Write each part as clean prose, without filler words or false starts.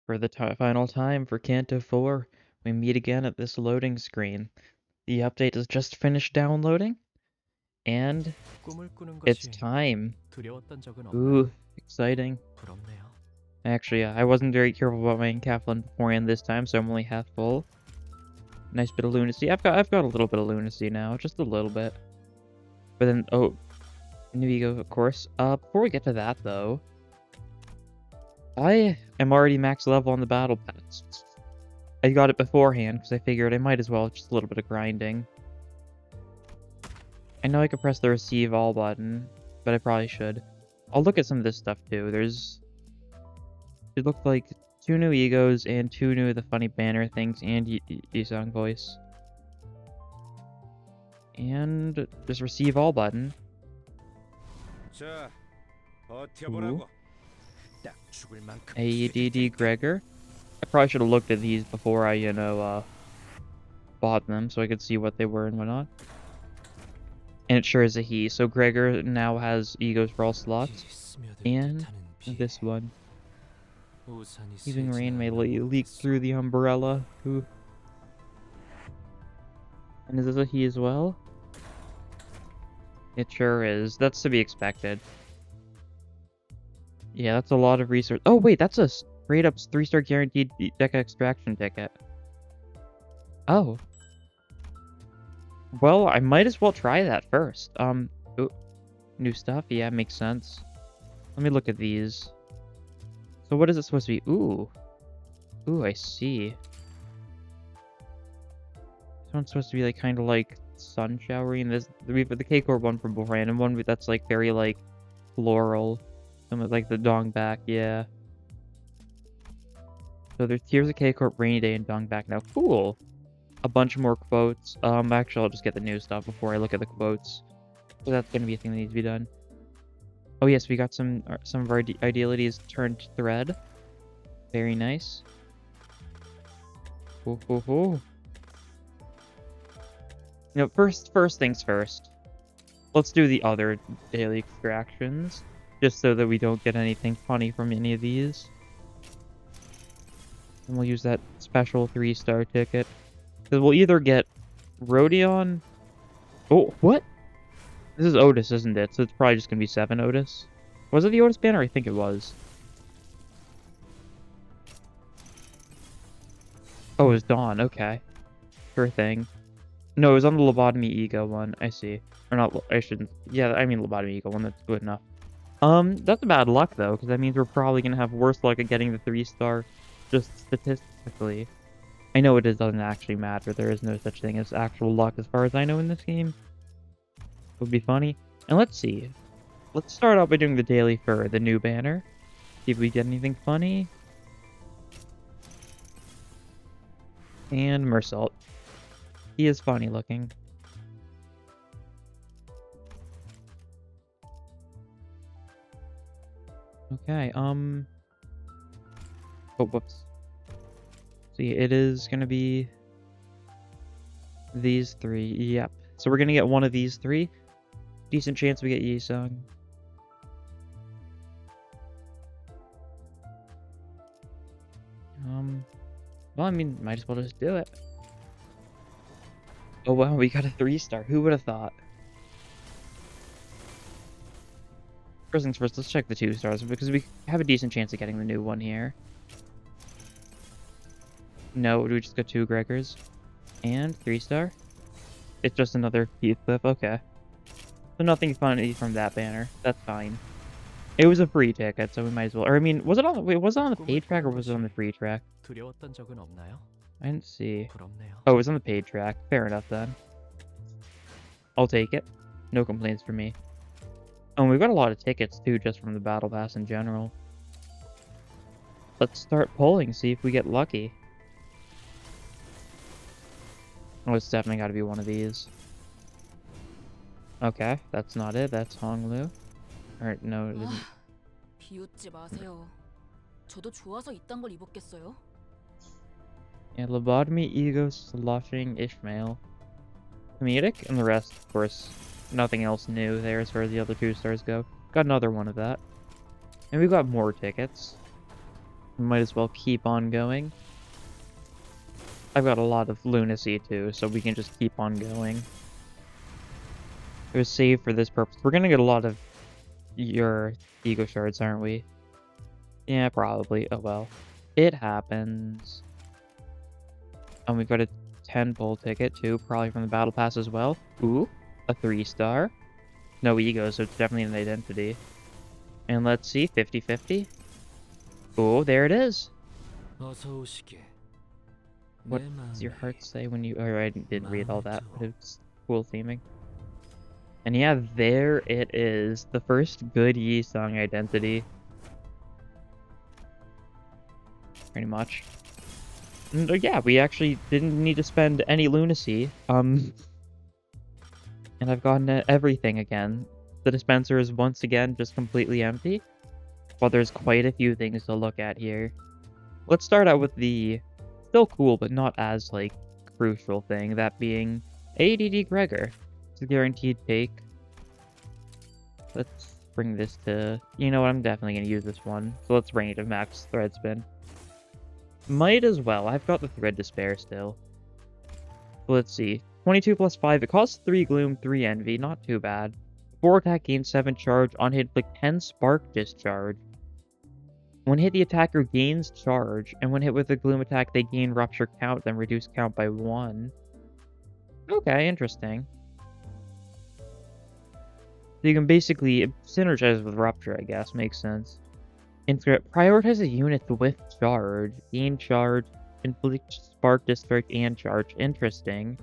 For the final time for Canto 4, we meet again at this loading screen. The update has just finished downloading, and 꿈을 꾸는 it's 것이 time. 두려웠던 적은 Ooh, 없나요? exciting. 부럽네요. Actually, I wasn't very careful about my encapsulation beforehand this time, so I'm only half full. Nice bit of lunacy. I've got a little bit of lunacy now, just a little bit. But then, oh, new ego, of course. Before we get to that, though, I am already max level on the battle pass. I got it beforehand because I figured I might as well just a little bit of grinding. I know I could press the receive all button, but I probably should. I'll look at some of this stuff too. It looked like 2 new egos and 2 new the funny banner things and Yisong voice. And this receive all button. 자, Ooh. 버텨보라고. 딱 죽을 만큼 ADD Gregor. I probably should have looked at these before I, bought them so I could see what they were and whatnot. And it sure is a he. So Gregor now has egos for all slots. And this one. Even rain may leak through the umbrella. Ooh. And is this a he as well? It sure is. That's to be expected. Yeah, that's a lot of research. Oh, wait, that's a straight up 3-star guaranteed deck extraction ticket. Oh. Well, I might as well try that first. Ooh, new stuff? Yeah, makes sense. Let me look at these. So what is it supposed to be? Ooh. Ooh, I see. This one's supposed to be like kind of like sun showery, and this we have the K-Core one from beforehand, and one that's like very like floral. Some of like the dong back, yeah. So here's a K-Corp rainy day and dong back now. Cool. A bunch more quotes. Actually, I'll just get the new stuff before I look at the quotes. So that's gonna be a thing that needs to be done. Oh yes, we got some of our idealities turned to thread. Very nice. Ho ho ho. You know, first things first. Let's do the other daily extractions, just so that we don't get anything funny from any of these. And we'll use that special 3-star ticket. Because we'll either get Rodion... Oh, what? This is Otis, isn't it? So it's probably just going to be 7 Otis. Was it the Otis banner? I think it was. Oh, it was Dawn. Okay. Sure thing. No, it was on the lobotomy ego one. I see. Or not, I shouldn't. Yeah, I mean lobotomy ego one. That's good enough. That's a bad luck, though, because that means we're probably going to have worse luck at getting the 3-star, just statistically. I know it doesn't actually matter. There is no such thing as actual luck as far as I know in this game. It would be funny. And let's see. Let's start out by doing the daily for the new banner. See if we get anything funny. And Mersault. He is funny looking. Okay, oh, whoops. See, it is gonna be these 3. Yep. So we're gonna get one of these 3. Decent chance we get Yisung. Well, I mean, might as well just do it. Oh wow, we got a 3-star. Who would have thought? First things first, let's check the 2 stars because we have a decent chance of getting the new one here. No, we just got 2 Gregors. And 3-star. It's just another Heathcliff, okay. So nothing funny from that banner. That's fine. It was a free ticket, so we might as well. Or I mean, was it on? Wait, was it on the paid track or was it on the free track? 두려웠던 적은 없나요? I didn't see. 부럽네요. Oh, it was on the paid track. Fair enough then. I'll take it. No complaints from me. Oh, and we've got a lot of tickets too, just from the battle pass in general. Let's start pulling, see if we get lucky. Oh, it's definitely got to be one of these. Okay, that's not it. That's Honglu. Or no, it isn't. 비웃지 마세요. 저도 좋아서 이딴 걸 입었겠어요? Yeah, lobotomy, ego, sloshing, Ishmael. Comedic, and the rest, of course. Nothing else new there as far as the other 2 stars go. Got another one of that. And we've got more tickets. Might as well keep on going. I've got a lot of lunacy too, so we can just keep on going. It was saved for this purpose. We're gonna get a lot of your ego shards, aren't we? Yeah, probably. Oh well. It happens. And we've got a 10 pull ticket too, probably from the battle pass as well. Ooh, a 3-star. No ego, so it's definitely an identity. And let's see, 50-50. Oh, there it is. 어서 오시게. What 내 does your 마음에 heart say when you... Oh, I didn't read all that, but 마음에 it's cool theming. And yeah, there it is. The first good Yi song identity. Pretty much. And, yeah, we actually didn't need to spend any lunacy. And I've gotten everything again. The dispenser is once again just completely empty. Well, there's quite a few things to look at here. Let's start out with the still cool, but not as, like, crucial thing. That being ADD Gregor. It's a guaranteed take. Let's bring this to... You know what? I'm definitely going to use this one. So let's bring it to max thread spin. Might as well. I've got the thread to spare still. Let's see. 22 plus 5. It costs 3 gloom, 3 envy. Not too bad. 4 attack gains 7 charge. On hit, like 10 spark discharge. When hit, the attacker gains charge. And when hit with a gloom attack, they gain rupture count, then reduce count by 1. Okay, interesting. So you can basically synergize with rupture, I guess. Makes sense. Prioritize a unit with charge. Gain charge, inflict spark, discharge, and charge. Interesting.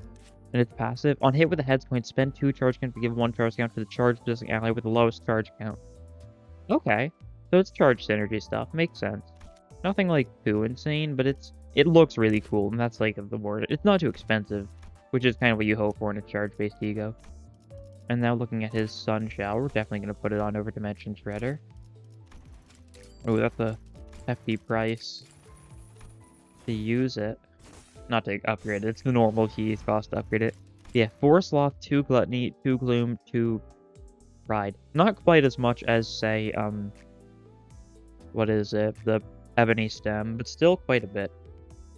And it's passive. On hit with a heads point, spend 2 charge count to give 1 charge count to the charge possessing ally with the lowest charge count. Okay. So it's charge synergy stuff. Makes sense. Nothing like too insane, but it looks really cool, and that's like the word. It's not too expensive, which is kind of what you hope for in a charge-based ego. And now looking at his Sun Shower, we're definitely going to put it on over Dimension Shredder. Oh, that's a hefty price to use it. Not to upgrade it. It's the normal key cost to upgrade it. Yeah, 4 Sloth, 2 Gluttony, 2 Gloom, 2 Pride. Not quite as much as, say, what is it? The Ebony Stem, but still quite a bit.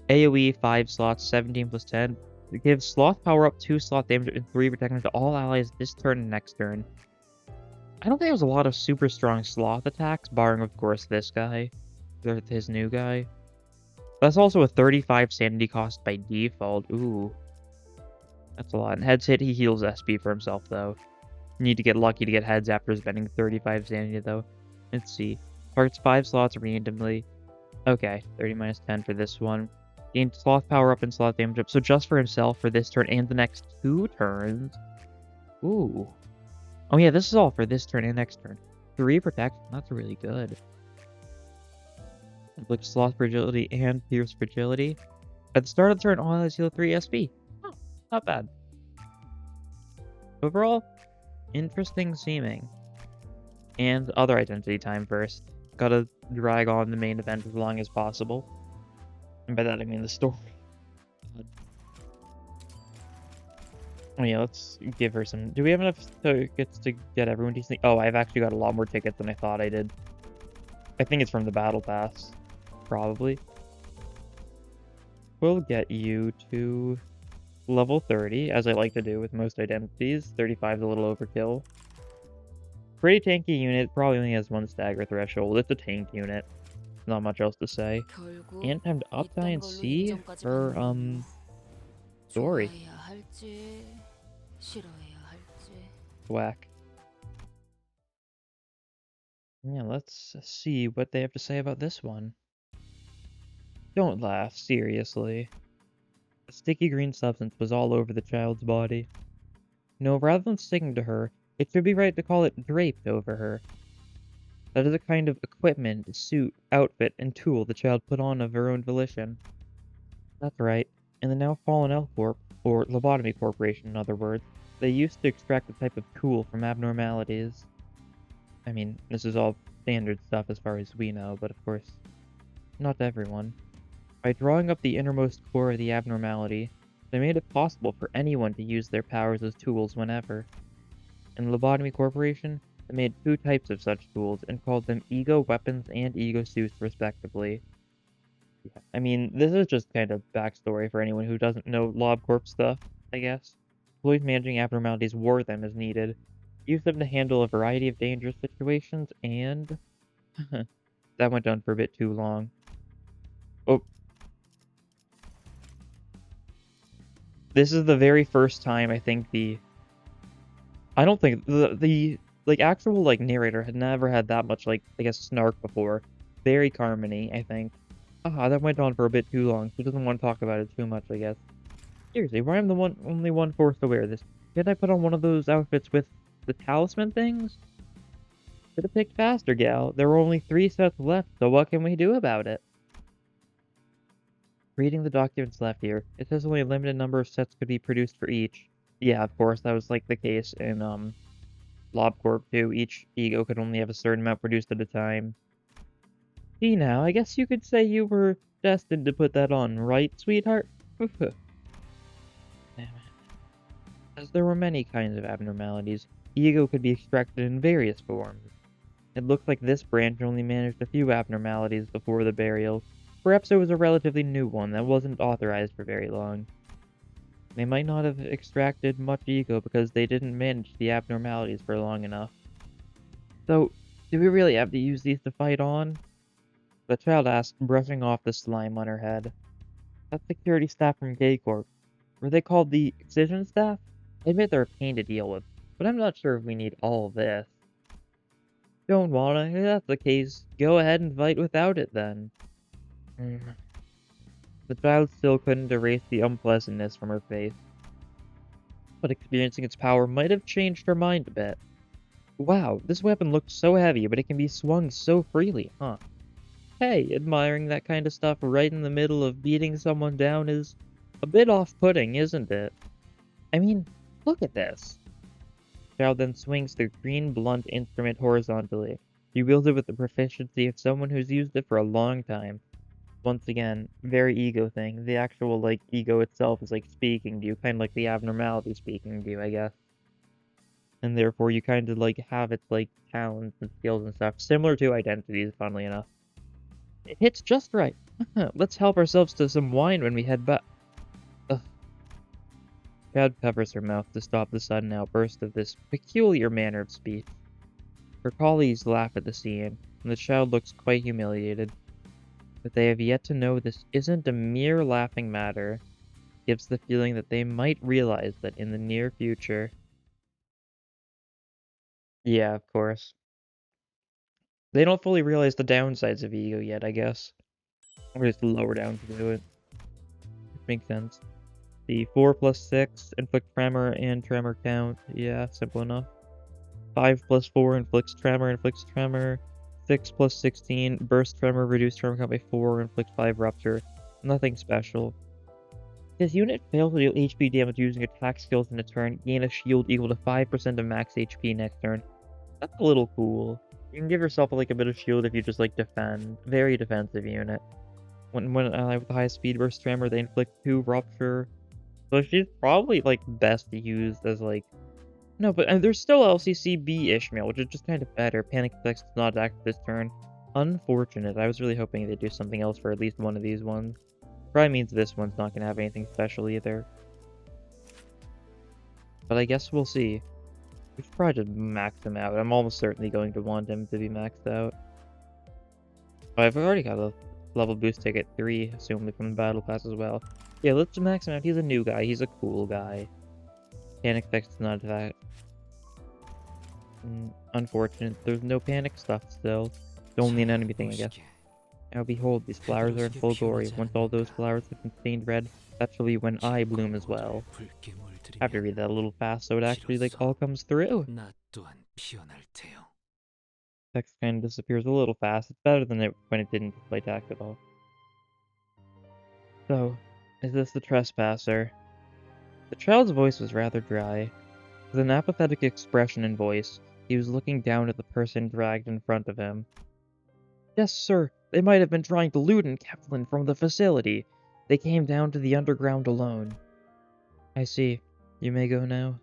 AoE, 5 slots, 17 plus 10. It gives Sloth power up, 2 Sloth damage, and 3 protection to all allies this turn and next turn. I don't think there's a lot of super strong Sloth attacks, barring, of course, this guy. Or his new guy. That's also a 35 sanity cost by default. Ooh. That's a lot. And heads hit, he heals SP for himself, though. You need to get lucky to get heads after spending 35 sanity, though. Let's see. Targets 5 slots randomly. Okay, 30 minus 10 for this one. Gain Sloth power up and Sloth damage up. So just for himself for this turn and the next 2 turns. Ooh. Oh yeah, this is all for this turn and next turn. 3 protection. That's really good. Inflict Sloth fragility and Pierce fragility. At the start of the turn, all allies heal 3 SP. Oh, not bad. Overall, interesting seeming. And other identity time first. Gotta drag on the main event as long as possible. And by that I mean the story. Oh yeah, let's give her some... Do we have enough tickets to get everyone decent? Oh, I've actually got a lot more tickets than I thought I did. I think it's from the battle pass. Probably. We'll get you to level 30, as I like to do with most identities. 35 is a little overkill. Pretty tanky unit, probably only has 1 stagger threshold. It's a tank unit. Not much else to say. And time to up die and see her, story. Whack. Yeah, let's see what they have to say about this one. Don't laugh, seriously. The sticky green substance was all over the child's body. No, rather than sticking to her, it should be right to call it draped over her. That is a kind of equipment, suit, outfit, and tool the child put on of her own volition. That's right. In the now fallen L Corp, or Lobotomy Corporation in other words, they used to extract a type of tool from abnormalities. I mean, this is all standard stuff as far as we know, but of course, not everyone. By drawing up the innermost core of the abnormality, they made it possible for anyone to use their powers as tools whenever. In the Lobotomy Corporation, they made 2 types of such tools and called them ego weapons and ego suits respectively. Yeah. I mean, this is just kind of backstory for anyone who doesn't know LobCorp stuff, I guess. Employees managing abnormalities wore them as needed, used them to handle a variety of dangerous situations, and that went on for a bit too long. Oh, this is the very first time I think I don't think the like actual like narrator had never had that much like I guess snark before. Very Carmony, I think. Ah, that went on for a bit too long. She doesn't want to talk about it too much, I guess. Seriously, why am the only one forced to wear this? Can't I put on one of those outfits with the talisman things? Should have picked faster, gal. There were only 3 sets left, so what can we do about it? Reading the documents left here, it says only a limited number of sets could be produced for each. Yeah, of course, that was like the case in LobCorp too. Each ego could only have a certain amount produced at a time. See now, I guess you could say you were destined to put that on, right, sweetheart? Damn it. As there were many kinds of abnormalities, ego could be extracted in various forms. It looked like this branch only managed a few abnormalities before the burial. Perhaps it was a relatively new one that wasn't authorized for very long. They might not have extracted much ego because they didn't manage the abnormalities for long enough. So, do we really have to use these to fight on? The child asked, brushing off the slime on her head. That's security staff from K-Corp. Were they called the Excision staff? I admit they're a pain to deal with, but I'm not sure if we need all this. Don't wanna? If that's the case, go ahead and fight without it then. The child still couldn't erase the unpleasantness from her face, but experiencing its power might have changed her mind a bit. Wow, this weapon looks so heavy, but it can be swung so freely, huh? Hey, admiring that kind of stuff right in the middle of beating someone down is a bit off-putting, isn't it? I mean, look at this. Child then swings the green blunt instrument horizontally. He wields it with the proficiency of someone who's used it for a long time. Once again, very ego thing. The actual, like, ego itself is, like, speaking to you, kind of like the abnormality speaking to you, I guess. And therefore, you kind of, like, have its, like, talents and skills and stuff, similar to identities, funnily enough. It hits just right. Let's help ourselves to some wine when we head back. Ugh. Chad covers her mouth to stop the sudden outburst of this peculiar manner of speech. Her colleagues laugh at the scene, and the child looks quite humiliated. But they have yet to know this isn't a mere laughing matter. Gives the feeling that they might realize that in the near future. Yeah, of course. They don't fully realize the downsides of ego yet, I guess. Or just lower down to do it. Makes sense. The 4 plus 6 inflict tremor and tremor count. Yeah, simple enough. 5 plus 4 inflicts tremor. 6 plus 16 burst tremor, reduce tremor count by 4, inflict 5 rupture. Nothing special. This unit fails to deal HP damage using attack skills in a turn. Gain a shield equal to 5% of max HP next turn. That's a little cool. You can give yourself like a bit of shield if you just like defend. Very defensive unit. When an ally with the highest speed burst tremor, they inflict 2 rupture. So she's probably like best used as like no, but there's still LCC B Ishmael, which is just kind of better. Panic Effects does not act this turn. Unfortunate. I was really hoping they'd do something else for at least one of these ones. Probably means this one's not gonna have anything special either. But I guess we'll see. We should probably just max him out. I'm almost certainly going to want him to be maxed out. Oh, I've already got a level boost ticket 3, assumably from the battle pass as well. Yeah, let's just max him out. He's a new guy. He's a cool guy. Panic Effects does not attack. Unfortunate. There's no panic stuff still. It's only an enemy thing, I guess. Now behold, these flowers are in full glory. Once all those flowers have been stained red, that shall be when I bloom as well. I have to read that a little fast so it actually like all comes through. Text kind of disappears a little fast. It's better than it when it didn't display text at all. So, is this the trespasser? The child's voice was rather dry. With an apathetic expression in voice, he was looking down at the person dragged in front of him. Yes, sir. They might have been trying to loot Kevlin from the facility. They came down to the underground alone. I see. You may go now.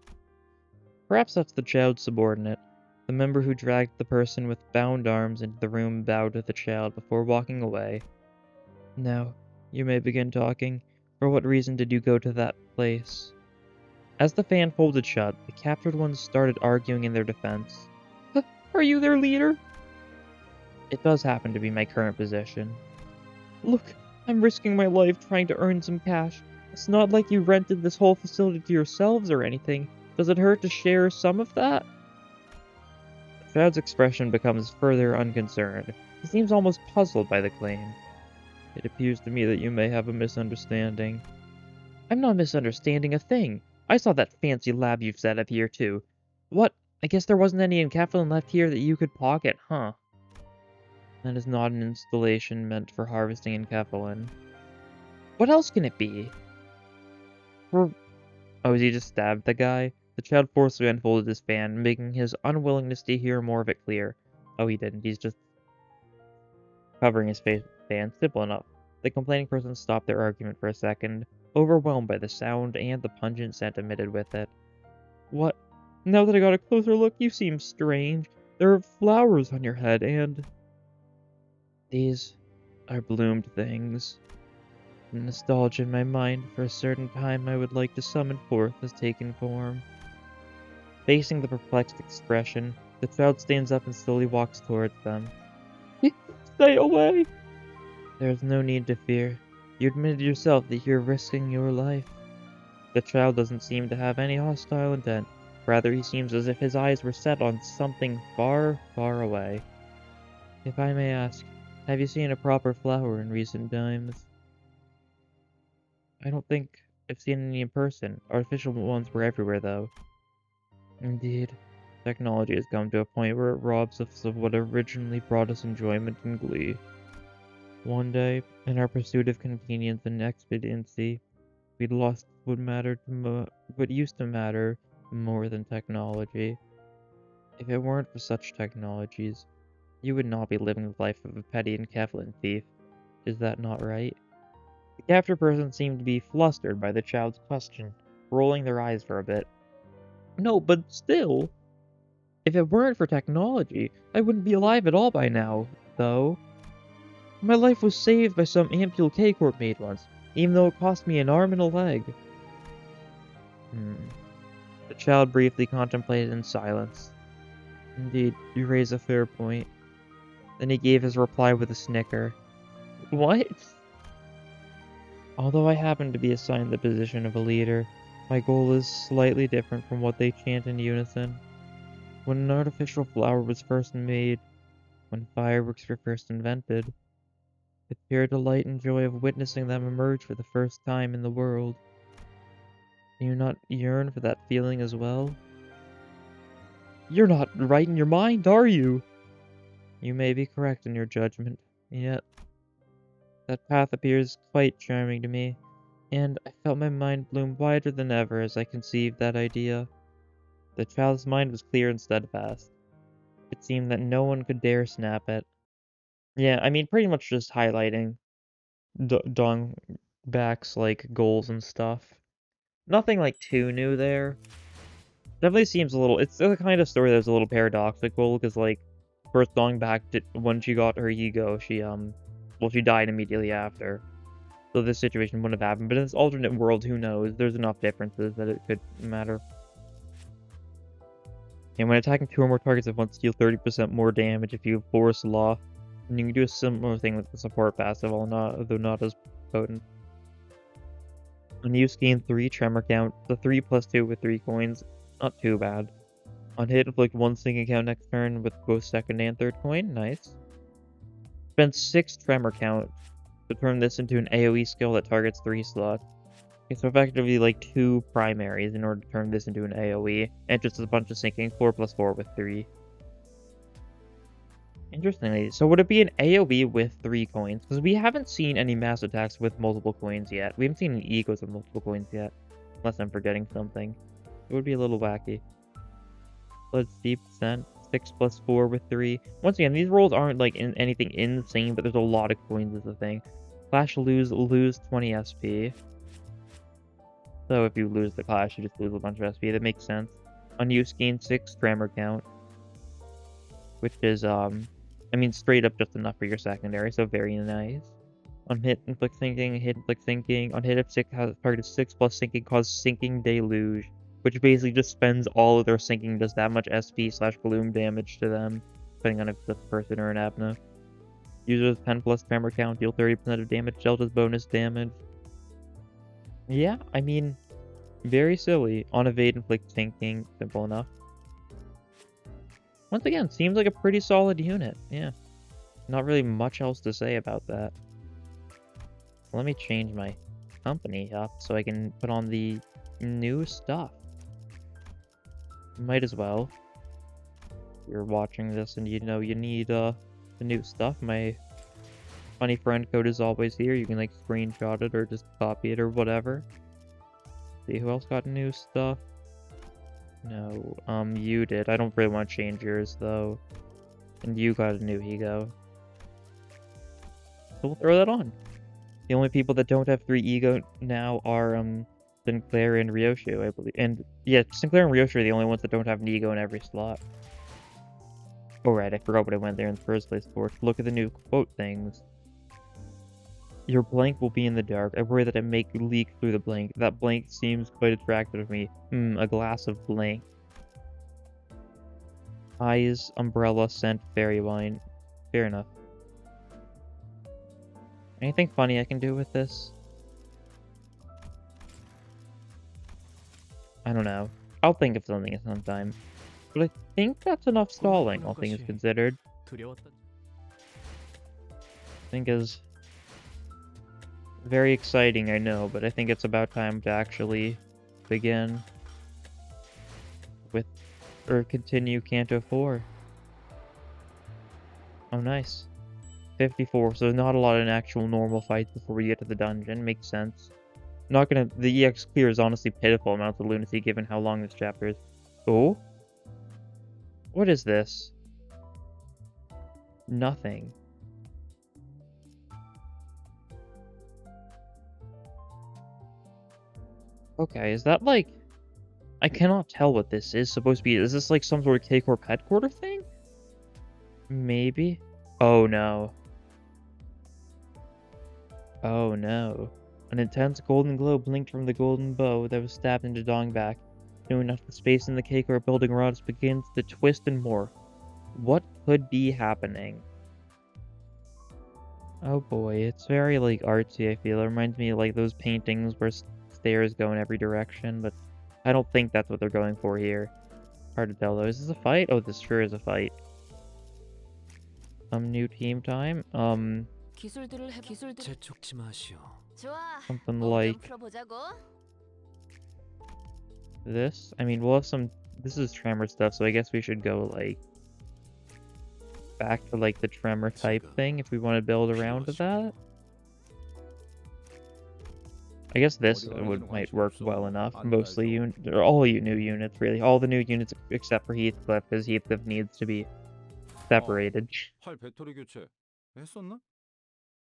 Perhaps that's the child's subordinate. The member who dragged the person with bound arms into the room bowed to the child before walking away. Now, you may begin talking. For what reason did you go to that place? As the fan folded shut, the captured ones started arguing in their defense. Are you their leader? It does happen to be my current position. Look, I'm risking my life trying to earn some cash. It's not like you rented this whole facility to yourselves or anything. Does it hurt to share some of that? The child's expression becomes further unconcerned. He seems almost puzzled by the claim. It appears to me that you may have a misunderstanding. I'm not misunderstanding a thing. I saw that fancy lab you've set up here, too. What? I guess there wasn't any encapsulant left here that you could pocket, huh? That is not an installation meant for harvesting encapsulant. What else can it be? Oh, has he just stabbed the guy? The child forcibly unfolded his fan, making his unwillingness to hear more of it clear. Oh, he didn't. He's just covering his face with the fan. Simple enough. The complaining person stopped their argument for a second, overwhelmed by the sound and the pungent scent emitted with it. What? Now that I got a closer look, you seem strange. There are flowers on your head, and... These are bloomed things. The nostalgia in my mind for a certain time I would like to summon forth has taken form. Facing the perplexed expression, the child stands up and slowly walks towards them. Stay away! There is no need to fear. You admitted yourself that you're risking your life. The child doesn't seem to have any hostile intent. Rather, he seems as if his eyes were set on something far, far away. If I may ask, have you seen a proper flower in recent times? I don't think I've seen any in person. Artificial ones were everywhere, though. Indeed. Technology has come to a point where it robs us of what originally brought us enjoyment and glee. One day, in our pursuit of convenience and expediency, we'd lost what used to matter more than technology. If it weren't for such technologies, you would not be living the life of a petty and Kevlin thief. Is that not right? The captured person seemed to be flustered by the child's question, rolling their eyes for a bit. No, but still, if it weren't for technology, I wouldn't be alive at all by now, though. My life was saved by some ampule K-Corp made once, even though it cost me an arm and a leg. The child briefly contemplated in silence. Indeed, you raise a fair point. Then he gave his reply with a snicker. What? Although I happen to be assigned the position of a leader, my goal is slightly different from what they chant in unison. When an artificial flower was first made, when fireworks were first invented, the pure delight and joy of witnessing them emerge for the first time in the world. Do you not yearn for that feeling as well? You're not right in your mind, are you? You may be correct in your judgment, yet that path appears quite charming to me, and I felt my mind bloom wider than ever as I conceived that idea. The child's mind was clear and steadfast. It seemed that no one could dare snap it. Yeah, I mean, pretty much just highlighting Dongback's, like, goals and stuff. Nothing, like, too new there. Definitely seems a little... It's the kind of story that's a little paradoxical, because, like, first Dongback, when she got her ego, well, she died immediately after. So this situation wouldn't have happened, but in this alternate world, who knows? There's enough differences that it could matter. And when attacking 2 or more targets at once, deal 30% more damage if you have Forest Law. And you can do a similar thing with the support passive, although not as potent. On use, gain 3 tremor count, the 3 plus 2 with 3 coins, not too bad. On hit, inflict 1 sinking count next turn with both second and third coin, nice. Spend 6 tremor count to turn this into an AoE skill that targets 3 slots. Okay, so effectively like 2 primaries in order to turn this into an AoE, and just a bunch of sinking, 4 plus 4 with 3. Interestingly, so would it be an AoE with 3 coins? Because we haven't seen any mass attacks with multiple coins yet. We haven't seen any egos with multiple coins yet. Unless I'm forgetting something. It would be a little wacky. Let's see, percent. 6 plus 4 with 3. Once again, these rolls aren't like anything insane, but there's a lot of coins is the thing. Clash lose 20 SP. So if you lose the clash, you just lose a bunch of SP. That makes sense. Unused gain 6 tremor count. Which is, I mean, straight up just enough for your secondary, so very nice. On hit, inflict sinking, hit, inflict sinking. On hit, if sick has target 6 plus sinking, cause sinking deluge. Which basically just spends all of their sinking, does that much SP/gloom damage to them, depending on if it's a person or an Abna. Users 10 plus tremor count, deal 30% of damage, Delta's bonus damage. Yeah, I mean, very silly. On evade, inflict sinking, simple enough. Once again, seems like a pretty solid unit, yeah. Not really much else to say about that. Let me change my company up so I can put on the new stuff. Might as well. You're watching this and you know you need the new stuff. My funny friend code is always here. You can like screenshot it or just copy it or whatever. See who else got new stuff? No, you did. I don't really want to change yours though. And you got a new ego. So we'll throw that on. The only people that don't have 3 ego now are Sinclair and Ryoshu, I believe. And yeah, Sinclair and Ryoshu are the only ones that don't have an ego in every slot. Oh right, I forgot what I went there in the first place for. Look at the new quote things. Your blank will be in the dark. I worry that it may leak through the blank. That blank seems quite attractive to me. A glass of blank. Eyes, umbrella, scent, fairy wine. Fair enough. Anything funny I can do with this? I don't know. I'll think of something at some time. But I think that's enough stalling, all things considered. I think is very exciting, I know, but I think it's about time to actually begin with, or continue Canto 4. Oh, nice. 54, so not a lot of actual normal fights before we get to the dungeon. Makes sense. Not gonna. The EX clear is honestly pitiful amounts of lunacy given how long this chapter is. Oh? What is this? Nothing. Okay, is that like... I cannot tell what this is supposed to be. Is this like some sort of K-Corp headquarter thing? Maybe? Oh no. Oh no. An intense golden glow blinked from the golden bow that was stabbed into Dongback. Soon enough, the space in the K-Corp building rods begins to twist and morph. What could be happening? Oh boy, it's very like artsy, I feel. It reminds me of like those paintings where stairs go in every direction, but I don't think that's what they're going for here. Hard to tell though. Is this a fight? Oh, this sure is a fight. New team time. 재촉지 마시오. Something like this. I mean, we'll have some... This is Tremor stuff, so I guess we should go, like, back to, like, the Tremor type thing if we want to build around that. I guess this might work well enough. Mostly, or all new units, really. All the new units except for Heathcliff, because Heathcliff needs to be separated. 팔 배터리 교체 했었나?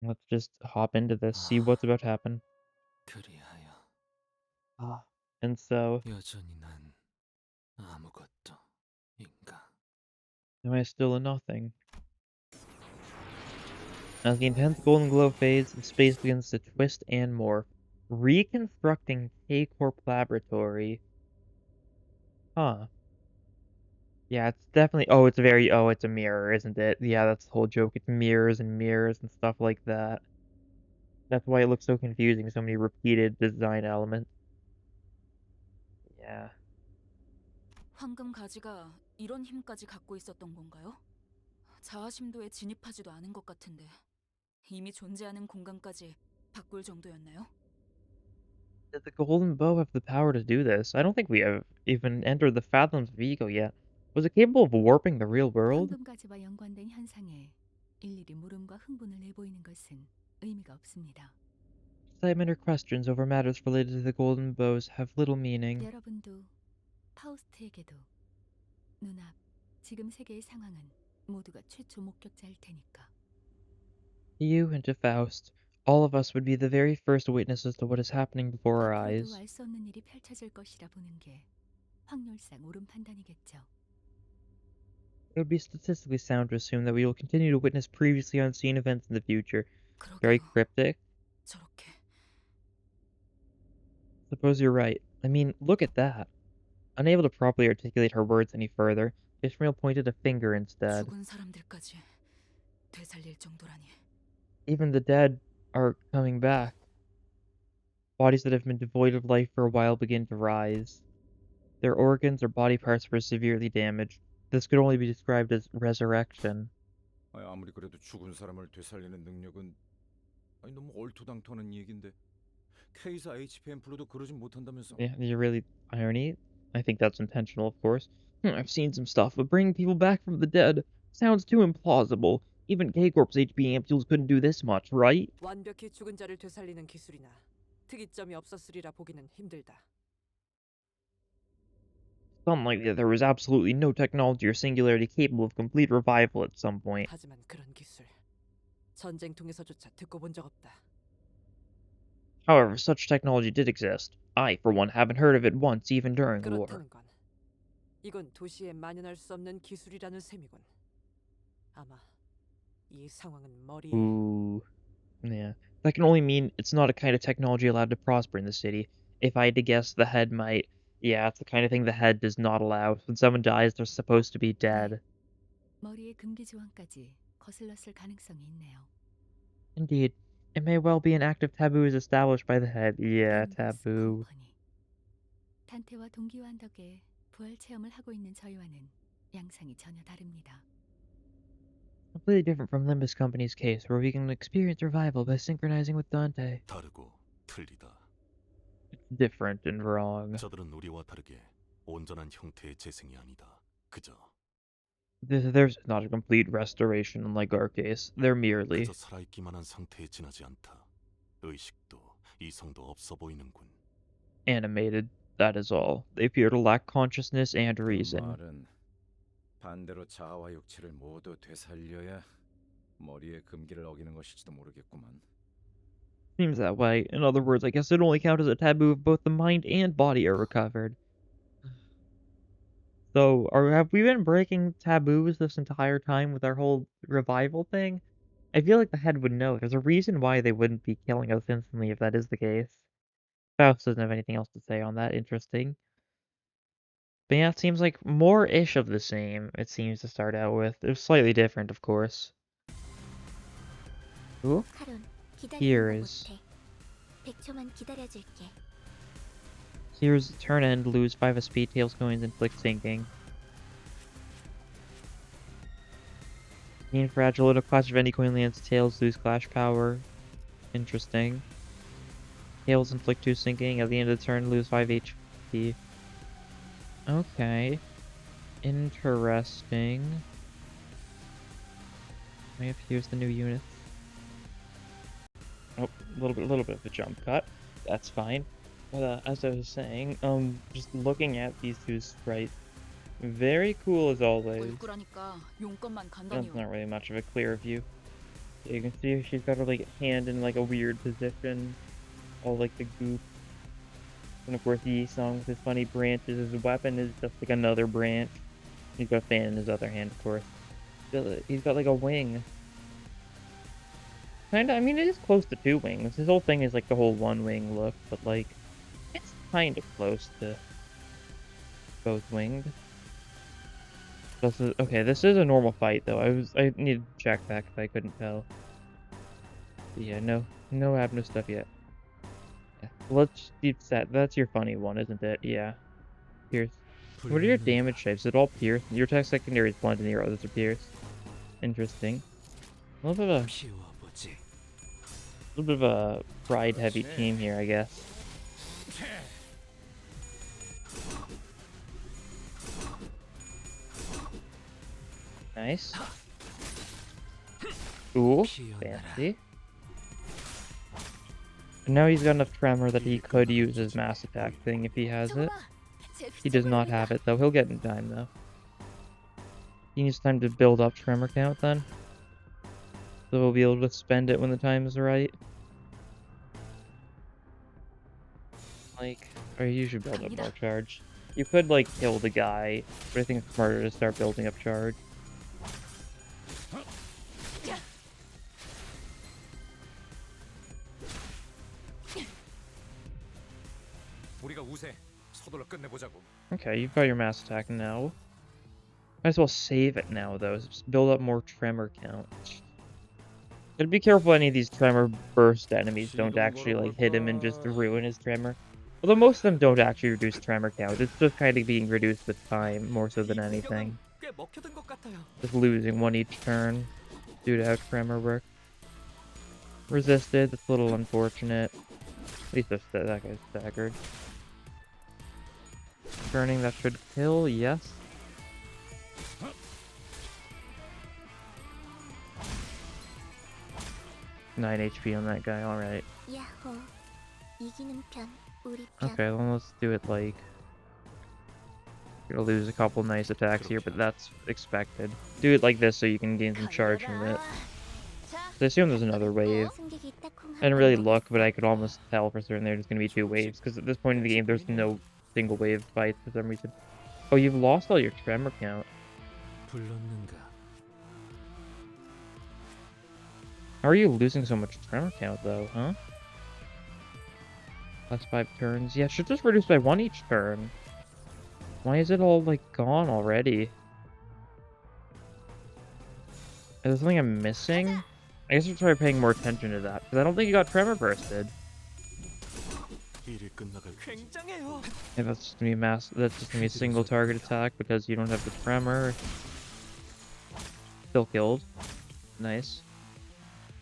Let's just hop into this, see what's about to happen. 그리하여 And so... 여전히 난 아무것도 인가. Am I still a nothing? As the intense golden glow fades, the space begins to twist and morph. Reconstructing K-Corp Laboratory. Huh. Yeah, it's definitely... Oh, it's very... Oh, it's a mirror, isn't it? Yeah, that's the whole joke. It's mirrors and stuff like that. That's why it looks so confusing. So many repeated design elements. Yeah. 황금 가지가 이런 힘까지 갖고 있었던 건가요? 자아심도에 진입하지도 않은 것 같은데 이미 존재하는 공간까지 바꿀 정도였나요? Did the golden bow have the power to do this? I don't think we have even entered the fathoms of ego yet. Was it capable of warping the real world? 황금가지와 연관된 현상에 일일이 물음과 흥분을 내보이는 것은 의미가 없습니다. Excitement or questions over matters related to the golden bows have little meaning. 여러분도 파우스트에게도 눈앞 지금 세계의 상황은 모두가 최초 목격자일 테니까. To you and to Faust, all of us would be the very first witnesses to what is happening before our eyes. 알수 없는 일이 펼쳐질 것이라 보는 게 확률상 옳은 판단이겠죠. It would be statistically sound to assume that we will continue to witness previously unseen events in the future, Very 그러게요. cryptic. 저렇게 Suppose you're right. I mean, look at that. Unable to properly articulate her words any further, Ishmael pointed a finger instead. 죽은 사람들까지 되살릴 정도라니. Even the dead are coming back. Bodies that have been devoid of life for a while begin to rise. Their organs or body parts were severely damaged. This could only be described as resurrection. 아무리 그래도 죽은 사람을 되살리는 능력은 너무 얼토당토하는 얘긴데 K사 HPM 플루도 그러진 못한다면서. Yeah, you're really irony. I think that's intentional, of course. I've seen some stuff, but bringing people back from the dead sounds too implausible. Even K-Corp's HP ampules couldn't do this much, right? 완벽히 죽은 자를 되살리는 기술이나 특이점이 없었으리라 보기는 힘들다. Something like that. There was absolutely no technology or singularity capable of complete revival at some point. 하지만 그런 기술 전쟁통에서조차 듣고 본 적 없다. However, such technology did exist. I, for one, haven't heard of it once, even during war. 그렇다는 건 이건 도시에 만연할 수 없는 기술이라는 셈이군. 아마 이 상황은 머리에 Ooh. Yeah. That can only mean it's not a kind of technology allowed to prosper in the city. If I had to guess, the head might... Yeah, it's the kind of thing the head does not allow. When someone dies, they're supposed to be dead. 머리의 금기 조항까지 거슬렀을 가능성이 있네요. Indeed. It may well be an active taboo as established by the head. Yeah, Limbus taboo. Company. 탄태와 동기화한 덕에 부활 체험을 하고 있는 저희와는 양상이 전혀 다릅니다. Completely different from Limbus Company's case, where we can experience revival by synchronizing with Dante. 다르고 틀리다. It's different and wrong. 저들은 우리와 다르게 온전한 형태의 재생이 아니다. 그저 There's not a complete restoration unlike our case. They're merely 그저 살아있기만 한 상태에 지나지 않다. 의식도 이성도 없어 보이는군. animated. That is all. They appear to lack consciousness and 그 reason. 말은 반대로 자아와 육체를 모두 되살려야 머리의 금기를 어기는 것일지도 모르겠구만. Seems that way. In other words, I guess it only counts as a taboo if both the mind and body are recovered. So, have we been breaking taboos this entire time with our whole revival thing? I feel like the head would know. There's a reason why they wouldn't be killing us instantly if that is the case. Faust doesn't have anything else to say on that. Interesting. But yeah, it seems like more-ish of the same, it seems to start out with. It was slightly different, of course. Ooh, here is... Here's turn end, lose 5 SP, tails coins, inflict sinking. Gain fragile, at a clash of any coin lands, tails lose clash power. Interesting. Tails inflict 2 sinking, at the end of the turn lose 5 HP. Okay. Interesting. Yep, here's the new units. Oh, a little bit of a jump cut. That's fine. But as I was saying, just looking at these two sprites, very cool as always. 얼굴하니까 용건만 That's 간단히요. not really much of a clear view. You can see she's got her like hand in like a weird position, all like the goop. And of course, Yi-Sung with his funny branches. His weapon is just like another branch. He's got a fan in his other hand, of course. He's got like a wing. Kinda, I mean, it is close to 2 wings. His whole thing is like the whole 1 wing look, but like, it's kind of close to both winged. Okay, this is a normal fight though. I need to check that because I couldn't tell. But yeah, no Abno stuff yet. Yeah. Let's deep set. That's your funny one, isn't it? Yeah. Pierce. What are your damage types? Is it all pierce? Your attack secondary is blunt and your others are pierce. Interesting. A little bit of a pride heavy team here, I guess. Nice. Ooh, fancy. And now he's got enough tremor that he could use his mass attack thing if he has it. He does not have it though. He'll get in time though. He needs time to build up tremor count then. So we'll be able to spend it when the time is right. Like, or you should build up more charge. You could like kill the guy, but I think it's smarter to start building up charge. 우리가 우세. 서둘러 끝내보자고. Okay, you've got your mass attack now. Might as well save it now, though. Just build up more tremor count. Gotta be careful any of these tremor burst enemies don't actually, like, hit him and just ruin his tremor. Although most of them don't actually reduce tremor count. It's just kind of being reduced with time, more so than anything. 꽤 먹혀든 것 같아요. Just losing one each turn due to how tremor works. Resisted, that's a little unfortunate. At least that guy's staggered. Burning, that should kill, yes. Nine HP on that guy, alright. 야호. 이기는 편, 우리 편. Okay, then let's do it like... You're gonna lose a couple nice attacks here, but that's expected. Do it like this so you can gain some charge from it. I assume there's another wave. 승객이 딱 I didn't really look, but I could almost tell for certain there's gonna be 2 waves, because at this point in the game there's no single wave fight for some reason. Oh, you've lost all your tremor count. 불렀는가? How are you losing so much tremor count though, huh? Last 5 turns. Yeah, it should just reduce by 1 each turn. Why is it all, like, gone already? Is there something I'm missing? I guess I'll try paying more attention to that, because I don't think you got tremor bursted. 일이 끝나갈 테지. 굉장해요. Yeah, that's just gonna be that's just gonna be a single target attack because you don't have the tremor. Still killed. Nice.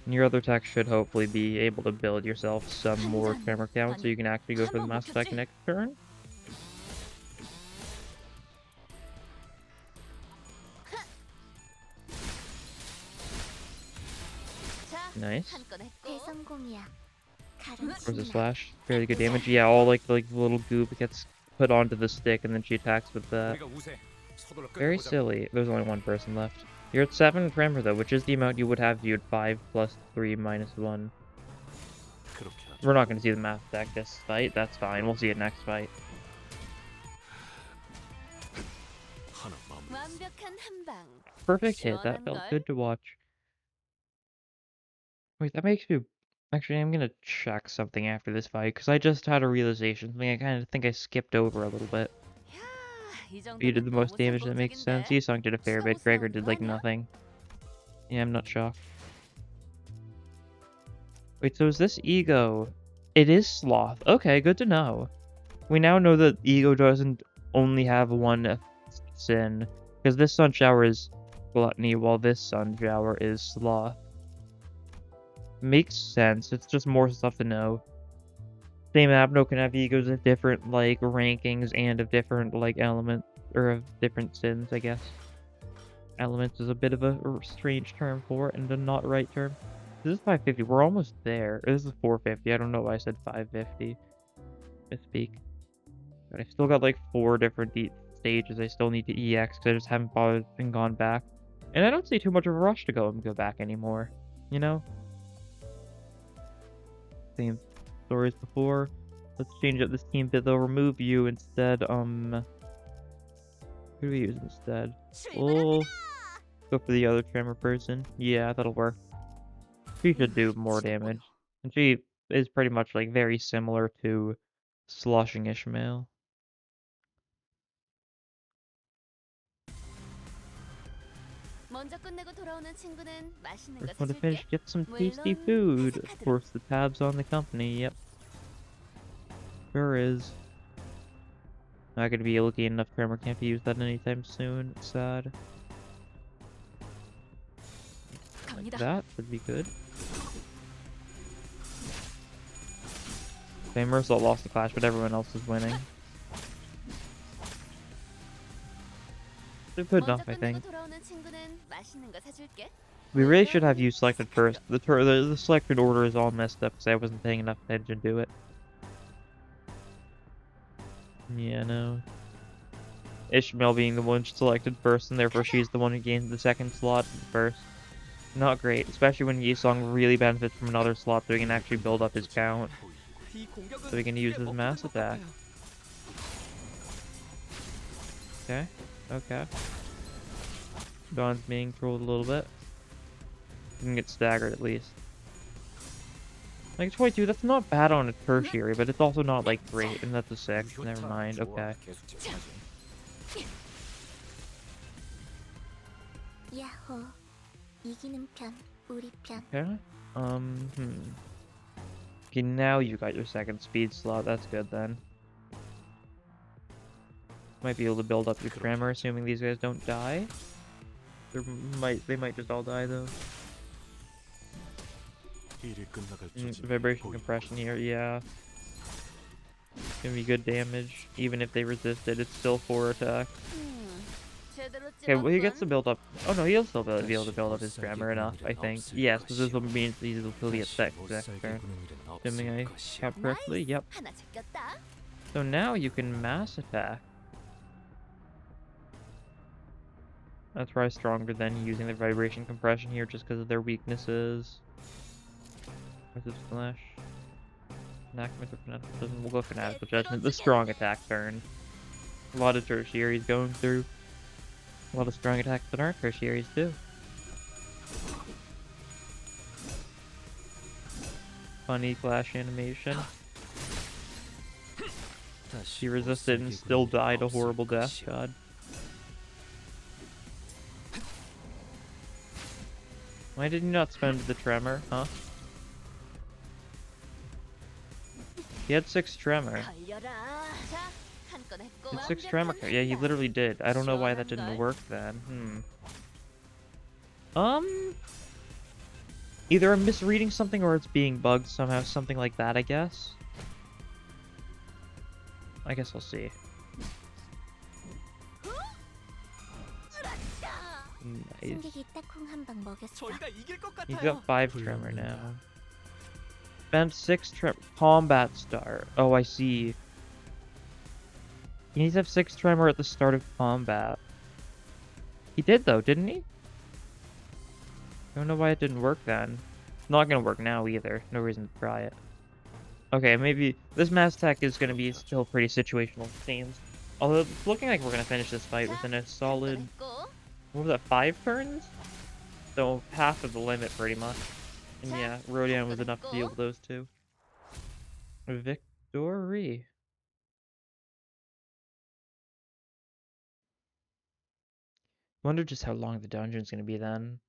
And your other attack should hopefully be able to build yourself some more tremor count so you can actually go for the mass attack next turn. Nice. 대성공이야. Where's the slash? Fairly good damage. Yeah, all like the little goop gets put onto the stick and then she attacks with that. 우리가 우세. 서둘러 Very 끝내보자고. silly. There's only 1 person left. You're at 7 tremor though, which is the amount you would have if you had 5 plus 3 minus 1. 그렇게 하자. We're not going to see the mass attack this fight. That's fine. We'll see it next fight. 하나 마무리. 완벽한 한 방. Perfect hit. That felt good to watch. Wait, that makes me... Actually, I'm going to check something after this fight, because I just had a realization. Something I kind of think I skipped over a little bit. You did the most damage, that makes sense. Yisung did a fair bit. Gregor did like nothing. Yeah, I'm not shocked. Wait, so is this Ego? It is Sloth. Okay, good to know. We now know that Ego doesn't only have 1 sin. Because this Sun Shower is Gluttony, while this Sun Shower is Sloth. Makes sense. It's just more stuff to know. Same Abno can have egos of different, like, rankings and of different, like, elements, or of different sins, I guess. Elements is a bit of a strange term for it, and a not right term. This is 550, we're almost there. This is 450, I don't know why I said 550. Misspeak. But I've still got, like, 4 different stages I still need to EX, because I just haven't bothered and gone back. And I don't see too much of a rush to go back anymore, you know? Same stories before. Let's change up this team bit though. Remove you instead. Who do we use instead? We'll go for the other tremor person. Yeah, that'll work. She should do more damage. And she is pretty much like very similar to Sloshing Ishmael. 먼저 끝내고 돌아오는 친구는 맛있는 거 First one to 사줄게. finish, get some tasty food. Of course, the tab's on the company. Yep. Sure is. Not gonna be able to gain enough tremor. Can't be used that anytime soon. It's sad. Like 갑니다. that would be good. Okay, Mercil lost the clash, but everyone else is winning. They're good enough, I think. 돌아오는 친구는 맛있는 거 사줄게. We really should have you selected first. The selected order is all messed up because I wasn't paying enough attention to it. Yeah, no. Ishmael being the one selected first, and therefore she's the one who gains the second slot first. Not great, especially when Yisung really benefits from another slot so he can actually build up his count. 이 공격은 So he can use 꽤 his mass 먹혀든 것 attack. 같아요. Okay, okay. Dawn's being trolled a little bit. Didn't get staggered at least. Like 22, that's not bad on a tertiary, but it's also not like great, and that's a 6. Never mind. 좋아. Okay. 계속 집중하지. 야호. 이기는 편 우리 편. Okay. Okay, now you got your second speed slot. That's good then. Might be able to build up your tremor, assuming these guys don't die. They might just all die though. 일이 끝나갈 Vibration compression here, yeah. Gonna be good damage. Even if they resist it, it's still 4 attack. Okay, well he gets to build up. Oh no, he'll still be able to build up his tremor enough, I think. Yes, because this will mean he's will be at 6 next turn. Assuming I count correctly, yep. 하나 제꼈다. So now you can mass attack. That's probably stronger than using the vibration compression here just because of their weaknesses. Wizard Slash. Fanatical Judgment. We'll go Fanatical Judgment. The strong attack turn. A lot of tertiaries going through. A lot of strong attacks that aren't tertiaries too. Funny flash animation. She resisted and still died a horrible death, god. Why did you not spend the tremor, huh? He had 6 tremor. He had 6 tremor. Yeah, he literally did. I don't know why that didn't work then. Either I'm misreading something or it's being bugged somehow, something like that, I guess. I guess we'll see. Nice. 승객이 딱콩 한 방 먹였어. He's got 5 tremor now. Spent 6 tremor. Combat start. Oh, I see. He needs to have 6 tremor at the start of combat. He did though, didn't he? I don't know why it didn't work then. It's not gonna work now either. No reason to try it. Okay, maybe this mass attack is gonna be still pretty situational, it seems. Although it's looking like we're gonna finish this fight within a solid, what was that, 5 turns? So half of the limit pretty much. And yeah, Rodion was enough to deal with those two. Victory. Wonder just how long the dungeon's gonna be then.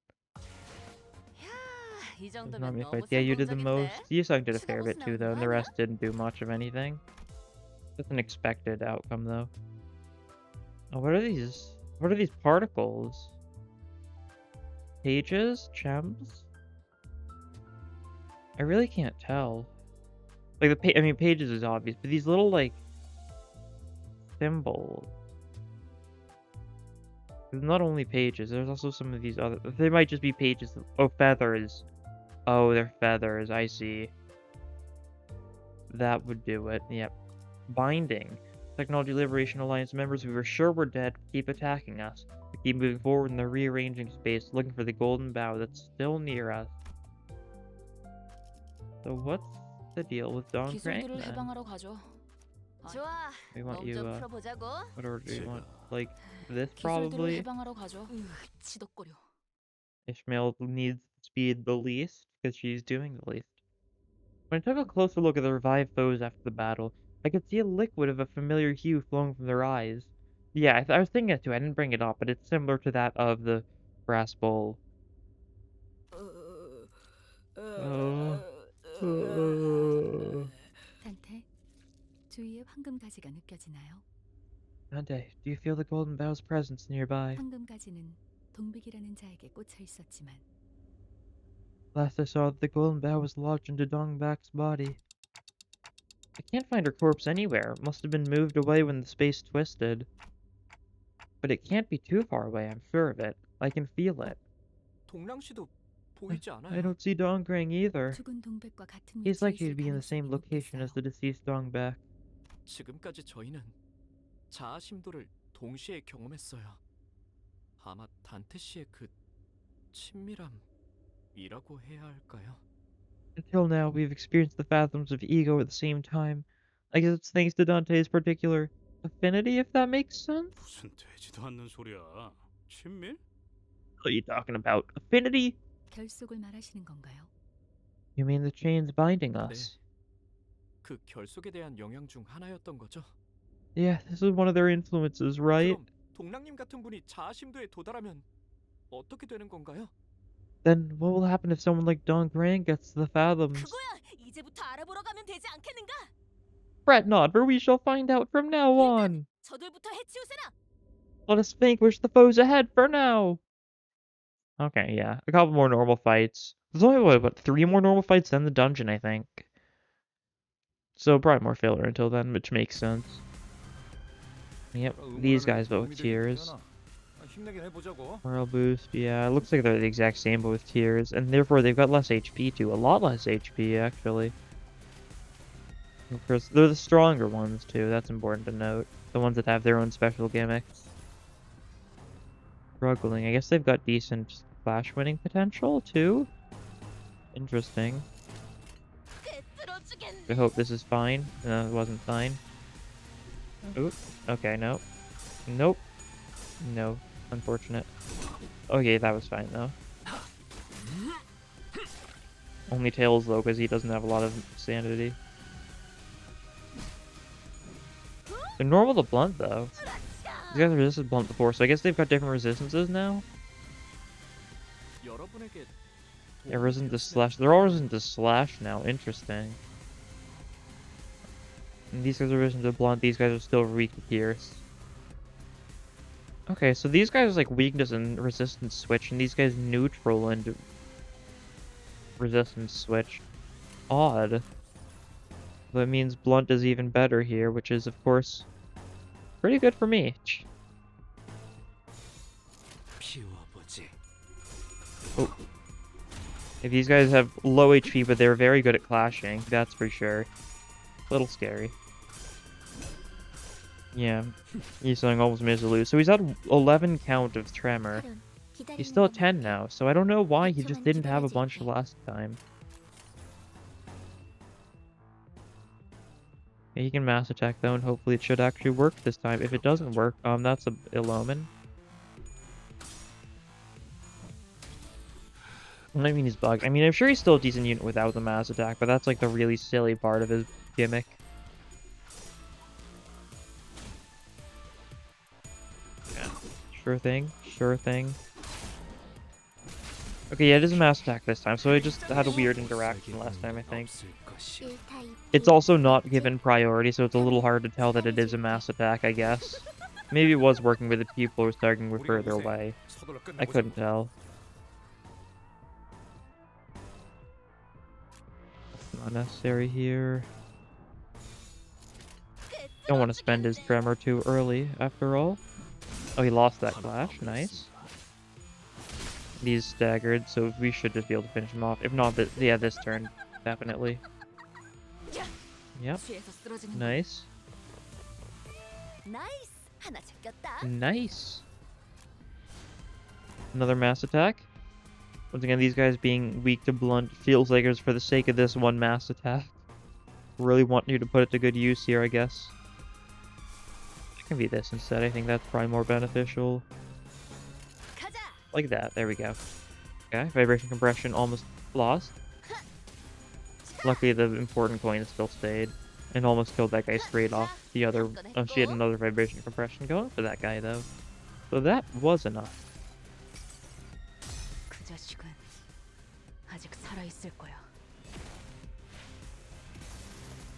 There's not many fights. Yeah, you did the most. Yusung did a fair bit too, though, and the rest didn't do much of anything. That's an expected outcome, though. Oh, what are these? What are these particles? Pages? Gems? I really can't tell. Like I mean, pages is obvious, but these little like symbols. There's not only pages. There's also some of these other. They might just be pages. Oh, feathers. Oh, they're feathers. I see. That would do it. Yep. Binding. Technology Liberation Alliance members who were sure were dead keep attacking us. We keep moving forward in the rearranging space, looking for the golden bough that's still near us. So what's the deal with Don Crank 기술들을 then? 해방하러 가죠. 좋아. We want you, 풀어보자고. what order do you want? Like, this 기술들을 probably? 해방하러 가죠. 치덕거려. Ishmael needs speed the least, because she's doing the least. When I took a closer look at the revived foes after the battle, I could see a liquid of a familiar hue flowing from their eyes. Yeah, I was thinking it too, I didn't bring it up, but it's similar to that of the brass bowl. 단테, 주위에 황금 가지가 느껴지나요? Dante, do you feel the golden bow's presence nearby? 황금 가지는 동백이라는 자에게 꽂혀 있었지만 Last I saw, the golden bough was lodged into Dongbak's body. I can't find her corpse anywhere. It must have been moved away when the space twisted. But it can't be too far away, I'm sure of it. I can feel it. 동랑 씨도 보이지 I 않아요. don't see Dongrang either. 죽은 동백과 같은 He's 위치에 likely to 있을 be in the same 가능성이 location as 높겠어요. the deceased Dongbak. 지금까지 저희는 자아 심도를 동시에 경험했어요. 아마 단테 씨의 그 친밀함이라고 해야 할까요? Until now, we've experienced the fathoms of ego at the same time. I guess it's thanks to Dante's particular affinity, if that makes sense? 무슨 되지도 않는 소리야. 친밀? What are you talking about? Affinity? 결속을 말하시는 건가요? You mean the chains binding us? 그 결속에 대한 영향 중 하나였던 거죠. Yeah, this is one of their influences, right? 그럼 동랑님 같은 분이 자아심도에 도달하면 어떻게 되는 건가요? Then what will happen if someone like Don Grant gets to the fathoms? 그거야. 이제부터 알아보러 가면 되지 않겠는가? Fret not, for we shall find out from now on. 저들부터 해치우세나. Let us vanquish the foes ahead for now. Okay, yeah, a couple more normal fights. There's only what 3 more normal fights then the dungeon, I think. So probably more filler until then, which makes sense. Yep, these guys vote with tears. 힘내긴 해보자고. Moral boost, yeah, it looks like they're the exact same but with tears, and therefore they've got less HP too, a lot less HP actually. Of course, they're the stronger ones too, that's important to note. The ones that have their own special gimmicks. Struggling, I guess they've got decent flash winning potential too? Interesting. I hope this is fine. No, it wasn't fine. Oop, okay, no. Nope. No. Unfortunate. Okay, that was fine though. Only Tails though, because he doesn't have a lot of sanity. They're normal to blunt though. These guys resisted blunt before, so I guess they've got different resistances now. 여러분에게 They're resistant to slash. They're all resistant to slash now. Interesting. And these guys are resistant to blunt. These guys are still weak to pierce. Okay, so these guys like weakness and resistance switch, and these guys neutral and resistance switch. Odd. That means blunt is even better here, which is of course pretty good for me. Oh. If these guys have low HP, but they're very good at clashing, that's for sure. A little scary. Yeah, he's something almost missed to lose. So he's at 11 count of Tremor. He's still at 10 now, so I don't know why he just didn't have a bunch last time. Yeah, he can mass attack though, and hopefully it should actually work this time. If it doesn't work, that's a ill omen. I mean he's bugged. I mean, I'm sure he's still a decent unit without the mass attack, but that's like the really silly part of his gimmick. Yeah. Sure thing. Sure thing. Okay, yeah, it is a mass attack this time, so I just had a weird interaction last time, I think. It's also not given priority, so it's a little hard to tell that it is a mass attack, I guess. Maybe it was working with the people who were starting were further away. I couldn't tell. Not necessary here. Don't want to spend his tremor too early, after all. Oh, he lost that clash. Nice. He's staggered, so we should just be able to finish him off. If not, yeah, this turn, definitely. Yep. Nice. Nice. Another mass attack. Once again, these guys being weak to blunt feels like it's for the sake of this one mass attack. Really want you to put it to good use here, I guess. It can be this instead. I think that's probably more beneficial. Like that. There we go. Okay, vibration compression almost lost. Luckily, the important coin still stayed. And almost killed that guy straight off the other... Oh, she had another vibration compression going for that guy, though. So that was enough.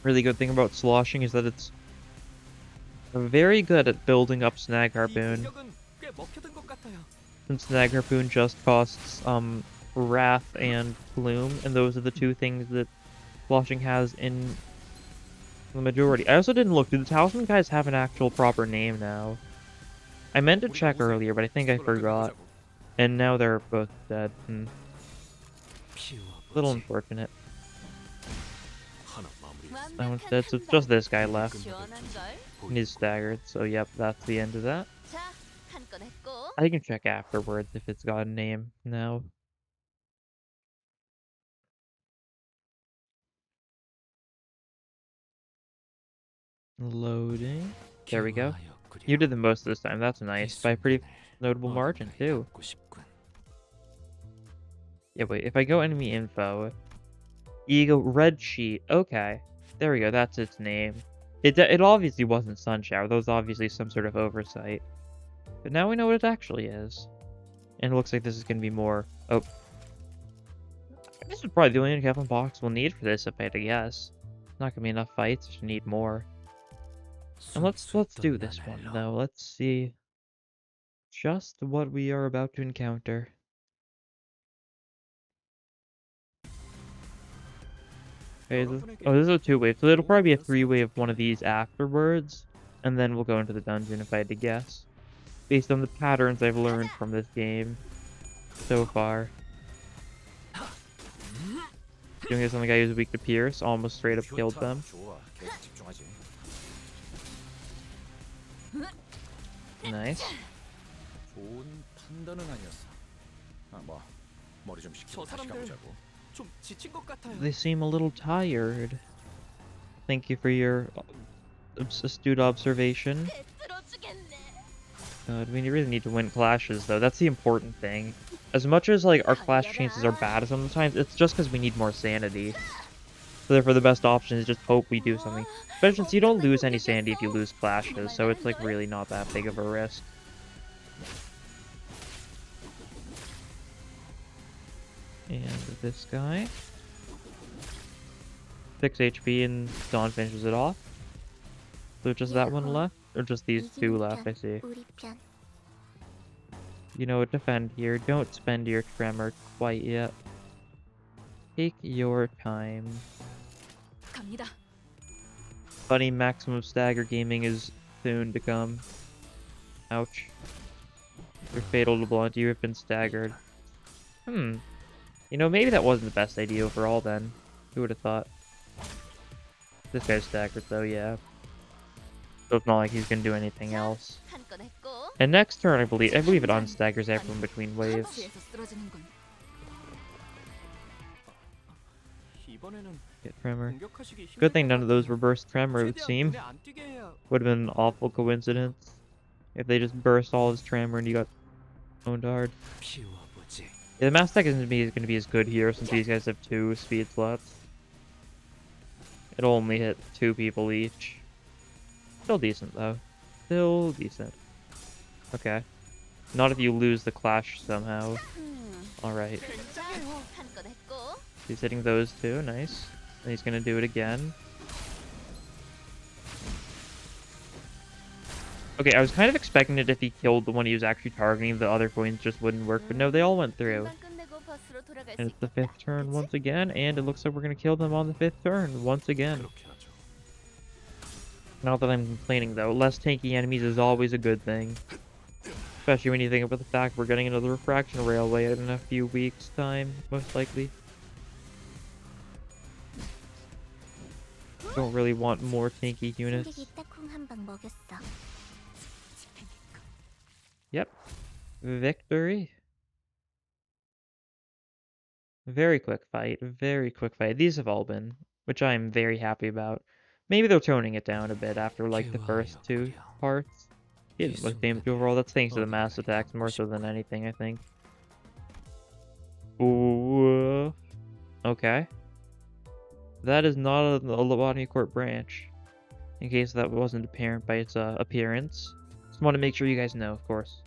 Really good thing about sloshing is that it's very good at building up Snag Harpoon. Since Snag Harpoon just costs Wrath and Gloom, and those are the two things that sloshing has in the majority. I also didn't look. Do the Talisman guys have an actual proper name now? I meant to check earlier, but I think I forgot. And now they're both dead. Little unfortunate. That one's dead, so it's just this guy left. And he's staggered, so yep, that's the end of that. I can check afterwards if it's got a name now. Loading. There we go. You did the most this time, that's nice. By a pretty notable margin, too. Yeah, wait, if I go enemy info, Ego Red Sheet. Okay. There we go. That's its name. It obviously wasn't Sun Shower. That was obviously some sort of oversight. But now we know what it actually is. And it looks like this is going to be more... Oh. This is probably the only Kevin box we'll need for this, if I had to guess. Not going to be enough fights. Just need more. And let's do this one, though. Let's see just what we are about to encounter. Okay, oh, this is a 2-wave, so it'll probably be a 3-wave one of these afterwards, and then we'll go into the dungeon if I had to guess, based on the patterns I've learned from this game so far. Doing this on the guy who's weak to Pierce, almost straight up killed them. 좋아. 계속 집중하지. Nice. 좋은 판단은 아니었어. 뭐 머리 좀 식히고 저 다시 사람들 가보자고. 좀 지친 것 같아요. They seem a little tired. Thank you for your astute observation. We really need to win clashes, though. That's the important thing. As much as, like, our clash chances are bad sometimes, it's just because we need more sanity. So therefore, the best option is just hope we do something. Especially since you don't lose any sanity if you lose clashes, so it's, like, really not that big of a risk. And this guy. 6 HP and Dawn finishes it off. So just that one left? Or just these two left, I see. 우리 편. You know what, defend here. Don't spend your tremor quite yet. Take your time. 갑니다. Funny maximum stagger gaming is soon to come. Ouch. You're fatal to blunt. You have been staggered. You know, maybe that wasn't the best idea overall then. Who would have thought? This guy's staggered though, yeah. So it's not like he's gonna do anything else. And next turn, I believe it unstaggers everyone between waves. 위에서 쓰러지는군. 이번에는 Get tremor. 공격하시기 힘들 Good thing 것 none of those 같아요. were burst tremor, it would 최대한 seem. 눈에 안 띄게 해야 Would have been an awful coincidence if they just burst all his tremor and you got owned hard. 비워보지. Yeah, the Mass Tech isn't going to be as good here since these guys have 2 speed slots. It'll only hit 2 people each. Still decent though. Still decent. Okay. Not if you lose the clash somehow. Alright. He's hitting those 2, nice. And he's gonna do it again. Okay, I was kind of expecting it if he killed the one he was actually targeting, the other coins just wouldn't work, but no, they all went through. And it's the 5th turn once again, and it looks like we're gonna kill them on the 5th turn once again. 그렇게 하죠. Not that I'm complaining though, less tanky enemies is always a good thing. Especially when you think about the fact we're getting another refraction railway in a few weeks' time, most likely. Don't really want more tanky units. 소리기 딱콩 한 방 먹였어. Yep. Victory. Very quick fight. Very quick fight. These have all been, which I'm very happy about. Maybe they're toning it down a bit after like the first 2 parts. He didn't look damage overall. That's thanks to the mass attacks more so than anything, I think. Ooh. Okay. That is not a lobotomy court branch. In case that wasn't apparent by its appearance. Just want to make sure you guys know, of course.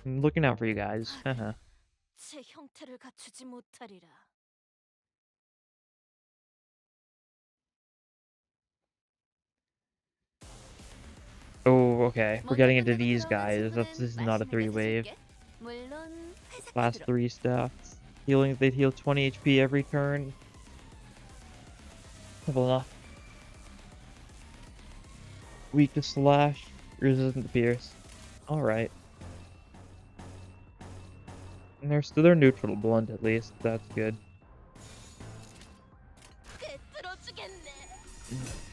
I'm looking out for you guys. Haha. 제 형태를 갖추지 못하리라. Oh, okay. We're getting into these guys. This is not a 3-wave. 물론 Last 3 stats. Healing, they'd heal 20 HP every turn. Level enough. Weak to slash, resistant to pierce. Alright. And they're neutral to blunt at least. That's good.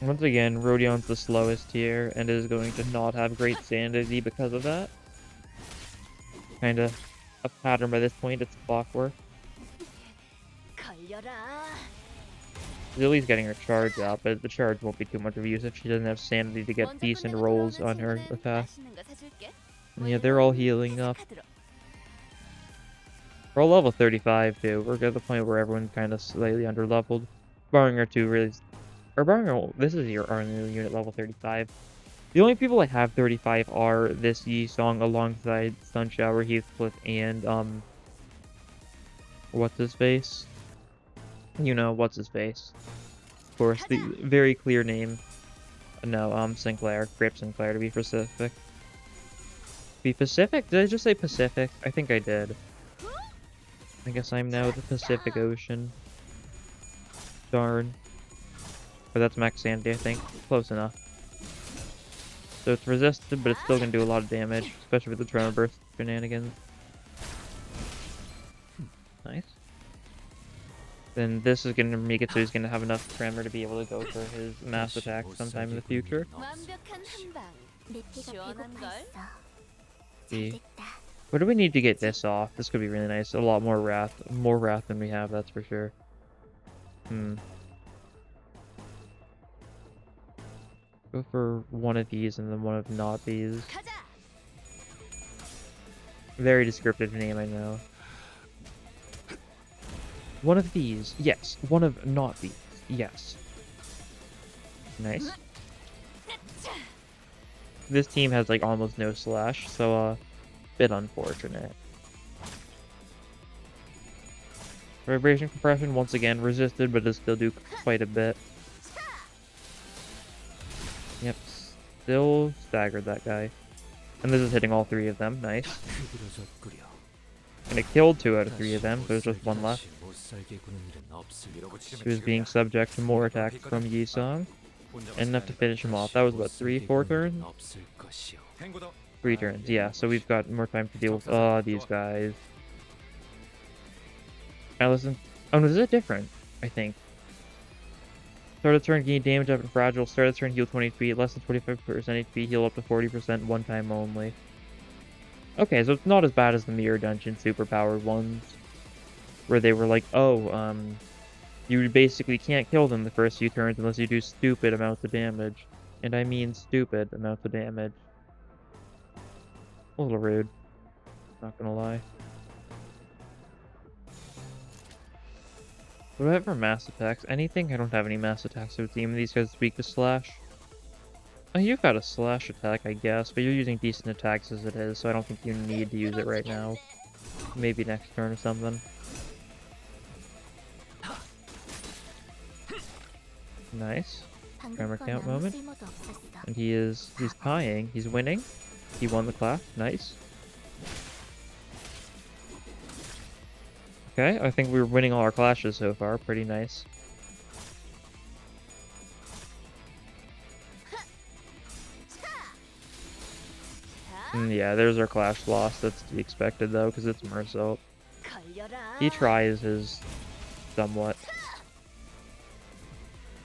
Once again, Rodion's the slowest here and is going to not have great sanity because of that. Kinda a pattern by this point, it's clockwork. Lily's getting her charge up, but the charge won't be too much of use if she doesn't have sanity to get decent rolls on her attack. And yeah, they're all healing up. We're all level 35 too. We're at the point where everyone's kind of slightly under-leveled. Barring our two really... Or barring our... This is our new unit level 35. The only people I have 35 are this Yi Song alongside Sunshower, Heathcliff, and, what's his face? You know, what's his face. Of course, the very clear name. No, Sinclair. Grape Sinclair, to be specific. Be Pacific? Did I just say Pacific? I think I did. I guess I'm now the Pacific Ocean. Darn. But that's max sanity, I think. Close enough. So it's resisted, but it's still gonna do a lot of damage, especially with the Tremor Burst shenanigans. Nice. Then this is gonna make it so he's gonna have enough Tremor to be able to go for his mass attack sometime in the future. 완벽한 한방. 내 피가 시원한걸? 배고파했어. See. 잘됐다. What do we need to get this off? This could be really nice. A lot more wrath. More wrath than we have, that's for sure. Go for one of these and then one of not these. Very descriptive name, I know. One of these. Yes. One of not these. Yes. Nice. This team has like almost no slash, so bit unfortunate. Vibration compression once again resisted, but does still do quite a bit. Yep, still staggered that guy. And this is hitting all three of them, nice. And it killed 2 out of 3 of them, so there's just one left. He was being subject to more attacks from Yi Song. And enough to finish him off. That was what, 3-4 turns? 3 turns, yeah, so we've got more time to deal with these guys. Now listen. Oh no, this is different, I think. Start of turn, gain damage up and fragile. Start of turn, heal 20 HP. Less than 25% HP, heal up to 40% one time only. Okay, so it's not as bad as the Mirror Dungeon superpowered ones. Where they were like, oh, you basically can't kill them the first few turns unless you do stupid amounts of damage. And I mean stupid amounts of damage. A little rude. Not gonna lie. What do I have for mass attacks? Anything? I don't have any mass attacks with team. These guys weak to slash. Oh, you've got a slash attack, I guess, but you're using decent attacks as it is, so I don't think you need to use it right now. Maybe next turn or something. Nice. Tremor count moment. And he's tying. He's winning. He won the class. Nice. Okay, I think we're winning all our clashes so far. Pretty nice. And yeah, there's our clash loss. That's to be expected though, because it's Mersault. He tries his somewhat.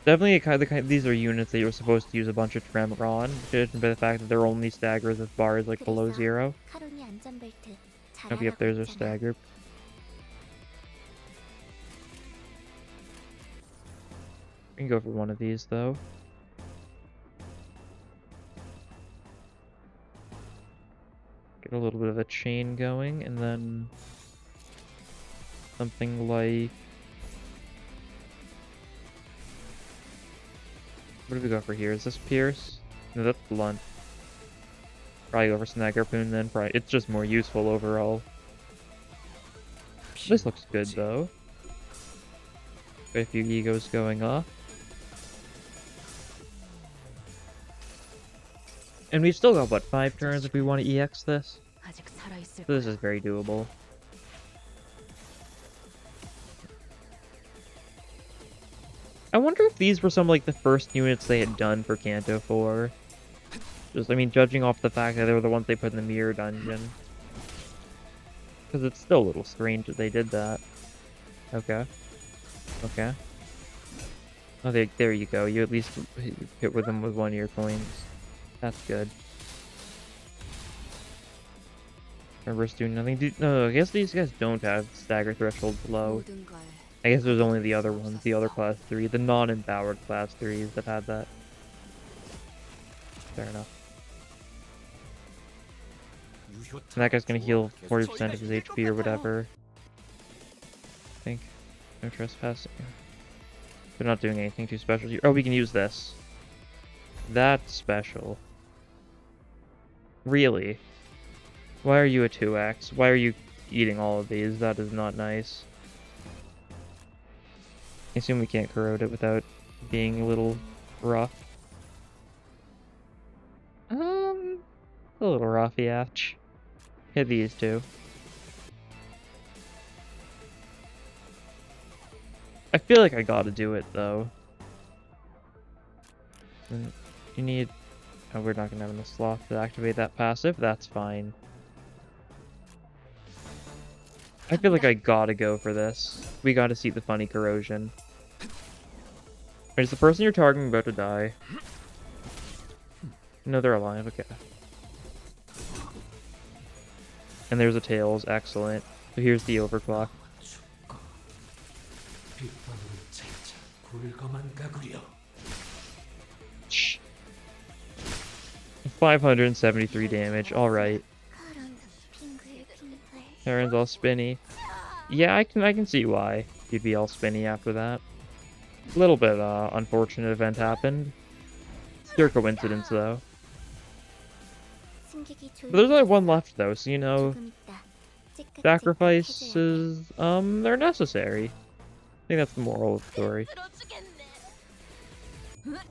Definitely these are units that you're supposed to use a bunch of Tremor on, judging by the fact that they're only staggers with bars like below 0. Oh, yep, there's our stagger. We can go for one of these though. Get a little bit of a chain going, and then something like... What do we go for here? Is this Pierce? No, that's Blunt. Probably go for Snag Harpoon then. Probably. It's just more useful overall. This looks good though. Got a few egos going off. And we've still got, what, 5 turns if we want to EX this? So this is very doable. I wonder if these were some, like, the first units they had done for Canto 4. Just, I mean, judging off the fact that they were the ones they put in the Mirror Dungeon. Because it's still a little strange that they did that. Okay. Okay. Oh, there you go. You at least hit with them with 1 of your coins. That's good. Reverse doing nothing. No, I guess these guys don't have stagger threshold below. I guess there's only the other ones, the other class 3, the non-empowered class 3s that had that. Fair enough. And that guy's gonna heal 40% of his HP or whatever. No trespassing. We're not doing anything too special here. Oh, we can use this. That's special. Really? Why are you a 2x? Why are you eating all of these? That is not nice. I assume we can't corrode it without being a little rough. A little roughy-atch. Hit these two. I feel like I gotta do it, though. And you need... Oh, we're not gonna have enough sloth to activate that passive. That's fine. I feel like I gotta go for this. We gotta see the funny corrosion. Is the person you're targeting about to die? No, they're alive. Okay. And there's a tails. Excellent. So here's the overclock. Shh. 573 damage. Alright. Aaron's all spinny. Yeah, I can see why you'd be all spinny after that. A little bit unfortunate event happened. Pure coincidence though. But there's only one left though, so you know, sacrifices they're necessary. I think that's the moral of the story.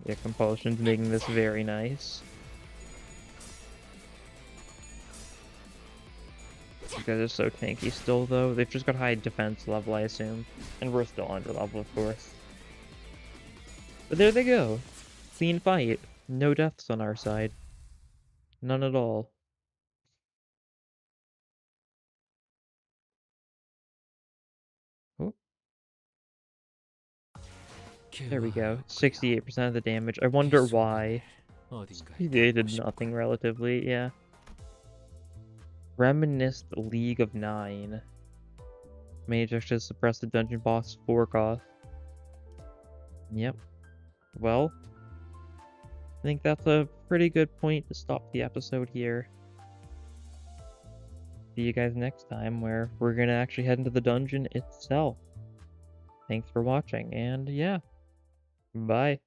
Yeah, Compulsion's making this very nice. These guys are so tanky still, though. They've just got high defense level, I assume. And we're still under level, of course. But there they go. Clean fight. No deaths on our side. None at all. Oh. There we go. 68% of the damage. I wonder why. They did nothing relatively, yeah. Reminisce League of 9. Mage actually suppress the dungeon boss 4 cost. Yep. Well, I think that's a pretty good point to stop the episode here. See you guys next time, where we're gonna actually head into the dungeon itself. Thanks for watching, and yeah. Bye.